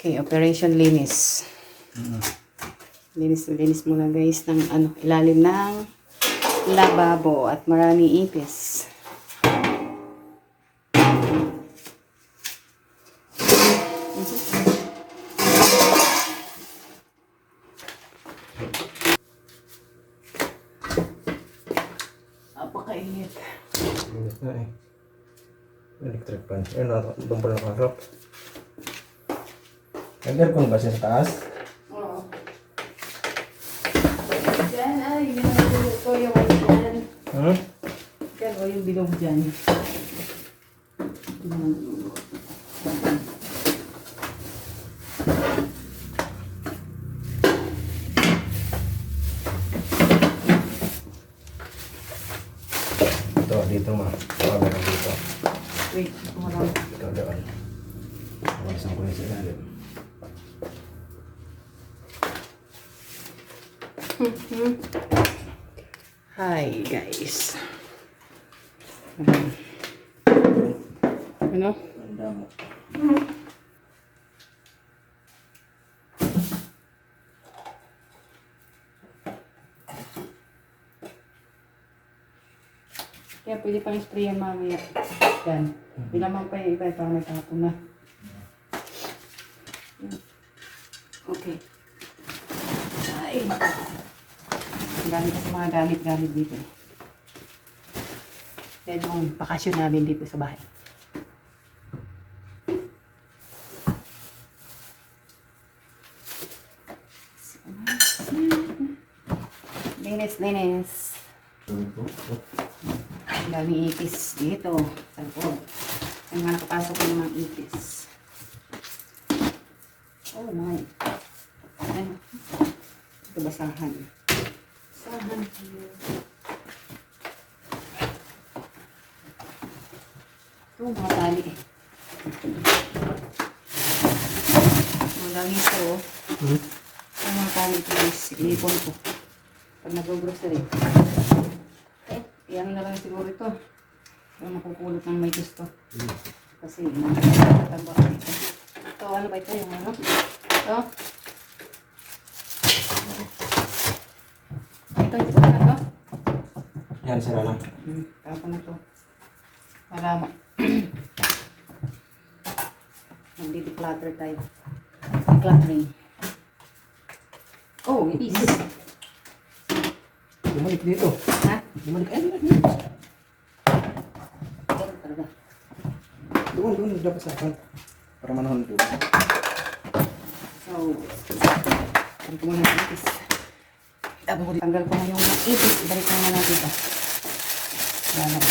Okay, Operation Linis. Linis muna guys ng ilalim ng lababo at maraming ipis. Apakainit. Init na eh. Electric fan. Ayun, doon pala nakasap. Nag-aircon ba siya sa taas? Oo. Diyan ay, yung bilog ko yung dyan. Yan o, yung bilog dyan. Dito ma. Meron dito. Wait, kumarami. Ito doon. Malisan ko yung sa ilalim. Hi guys. Ano? Ang damo. Kaya pwede pang spray yan mamaya. Yan. Bilaman pa yung iba para may tapon na. Okay. Ay. Ang gamit sa mga gamit dito. Yan yung bakasyon namin dito sa bahay. Linis. Ang daming ipis dito sa loob. Yung mga nakapasok ng mga ipis. Oh my. Ano? Ito basahan. Basahan here. Ito mga tali eh. Ang dami ito oh. Ang mga tali ito is inipon ko. Pag nag-grocery. Yan na lang siguro ito. Yung makukulot ng may gusto. Kasi nakakatambak dito. Ito, ano ba ito? Yung ano? Ito? Ito na ito? Yan, sira na. Tapos na ito. Para mag-declutter tayo. Decluttering. Oh, ipis. Bumalik dito. Ha? Bumalik. Ay, Ito talaga. doon. Dapat sa akin. Para manahon doon. So, tanggal ko muna yung ipis. Tanggal ko na yung ipis. Ibalik ko na natin ito. Yan.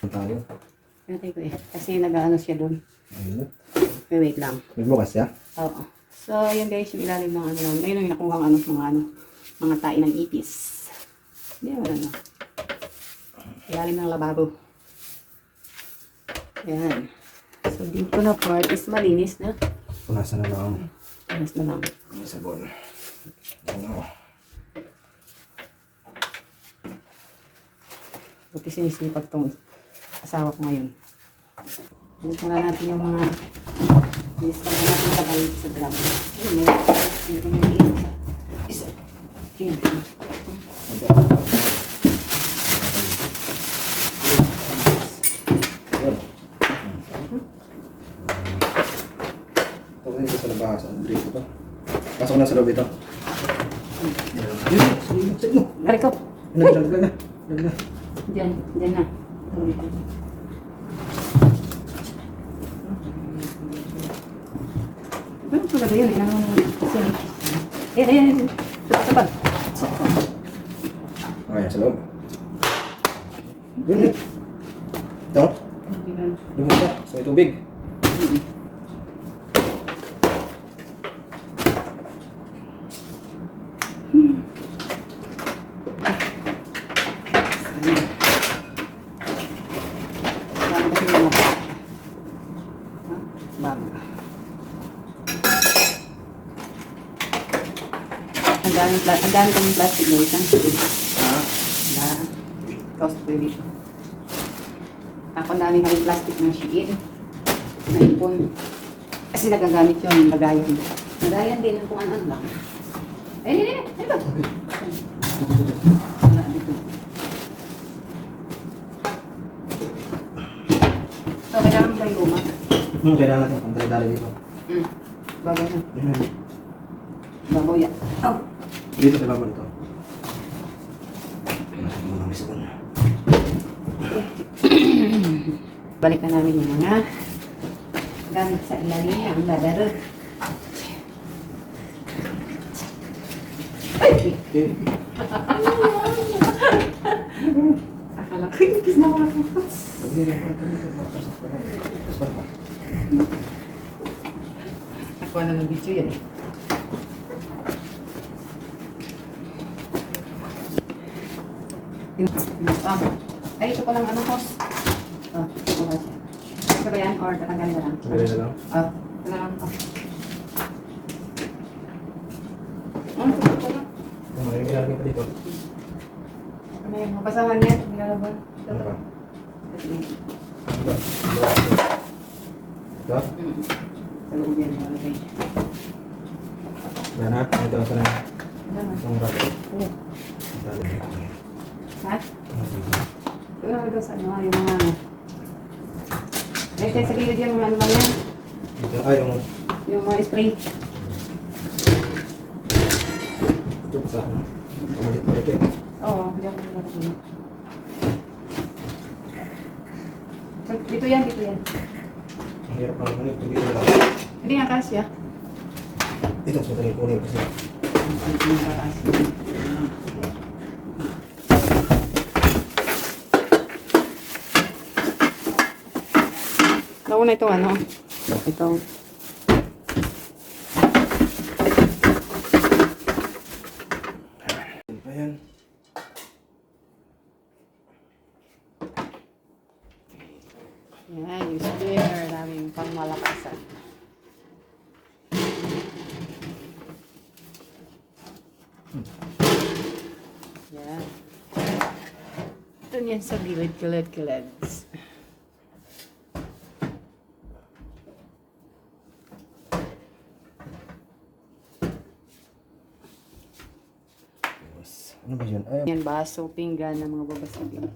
Ang tayo. Natay ko eh. Kasi nag-ano siya doon. Ayun. Wait lang. Nagbukas siya? Oo. So, yun guys, yung ilalim ng ano. Ngayon yung nakuha mga tae ng ipis. Hindi wala na. Ilalim ng lababo. Yan. So, dito na part is malinis na. Punasan na lang. Malinis na lang. Ang sabon. Ano? Buti sinisipag tong asawa ko ngayon. Buti muna natin yung mga lista na natin sabay sa gram. Ayun, may isa. Yun. Tapos dito sa labas. Dito to. Pasok na sa loob ito. Yun. Lari ko. Naglag na. Diyan na. Ano talaga yun? Ano kasi? Ayan. Sabag. Okay, sa loob. Yun. Ito. Lumusa. So, may tubig. Ang dami kaming plastic na isang. Ha? Na. Tapos pwede siya. Ako dami kami plastic ng Shein. Naipon. Kasi nagagamit yun, lagayan. Lagayan din kung ano-ano lang. Eh, ito. Wala dito. So, kailangan mo tayo luma. Kailangan natin kung dali dito. Bagay na. Babaw yan. Oh. Dito kailangan ito. Muna may sabon. Balikan namin yung mga gamit sa ilalim ng ladder. Ay! Okay. Akala ko yung kiss na mga kapas. Ako na ng video yan eh. Ay, ito palang ano, host. Ito ba siya? Ito ba yan? Or tatanggalin na lang? Tanggalin na lang? Ito na lang. Ito lang. May ginagawa pa dito. Ano yung mabasahan niya? Nilalaban. Ano ba? Ito. Ito? Sa loob yan. Malagay. Yan ha? Ito ang sanay. Ano na? Ang rato. Oo. Dali. Ha? Ito na ito sa ano, yung mga ano. Ay, sa gilid yung mga ano lang yan. Ito ay Yung mga spray. ito sa ano. Pamalit-palit eh. Oo, hindi ako nalagay. Dito yan, dito yan. Ang hirap ang ano. Ito dito lang. Hindi nga kasya. Ito sa tayo kunin kasi. Hindi nga kasya. Nauna ito ano? Ito. Ayan. Yan, yung splitter namin pangmalakasan. Yan. Ito yan sa gilid. Ano ba yun? Ay, Yan, baso, pinggan ng mga babasagin.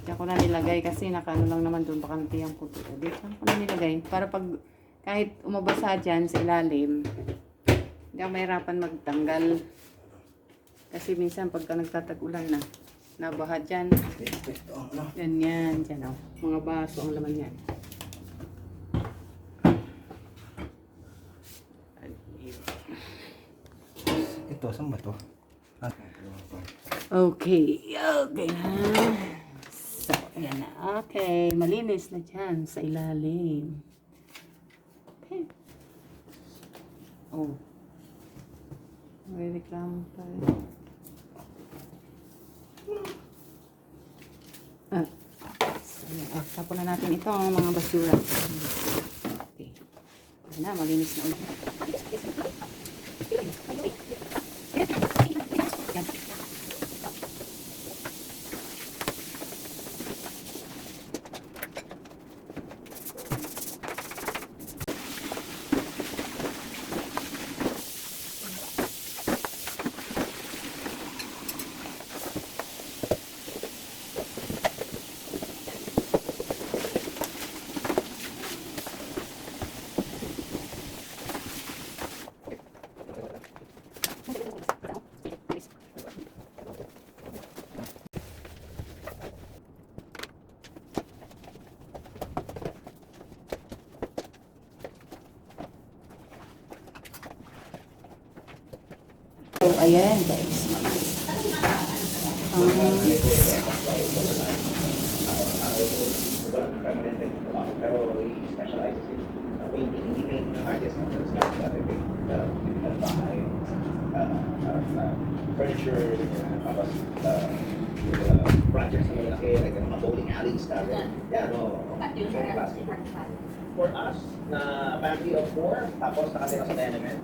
Diyan ko na nilagay kasi nakaano lang naman doon, baka natiyang puto. Dito ko na nilagay para pag kahit umabasa dyan sa ilalim, hindi ako mahirapan magtanggal. Kasi minsan pagka nagtatag-ulan na, nabaha dyan. ito ang ano. Ganyan, dyan o. Mga baso ang laman yan. Ito, saan ba ito? Okay, okay na. So, yan na. Okay, malinis na dyan sa ilalim. Okay. Oh. May reklamo tayo. So, yan. Tapon na natin ito ang mga basura. Okay. Yan na, malinis na ulit. So, ayan guys. Pero specializes in painting, hindi painting ng artist, no? So, it's not painting ng bahay, furniture, tapos projects na malaki, like mga bowling alleys, yeah, no, very classic. For us, na family of 4, tapos nakatira sa tenement,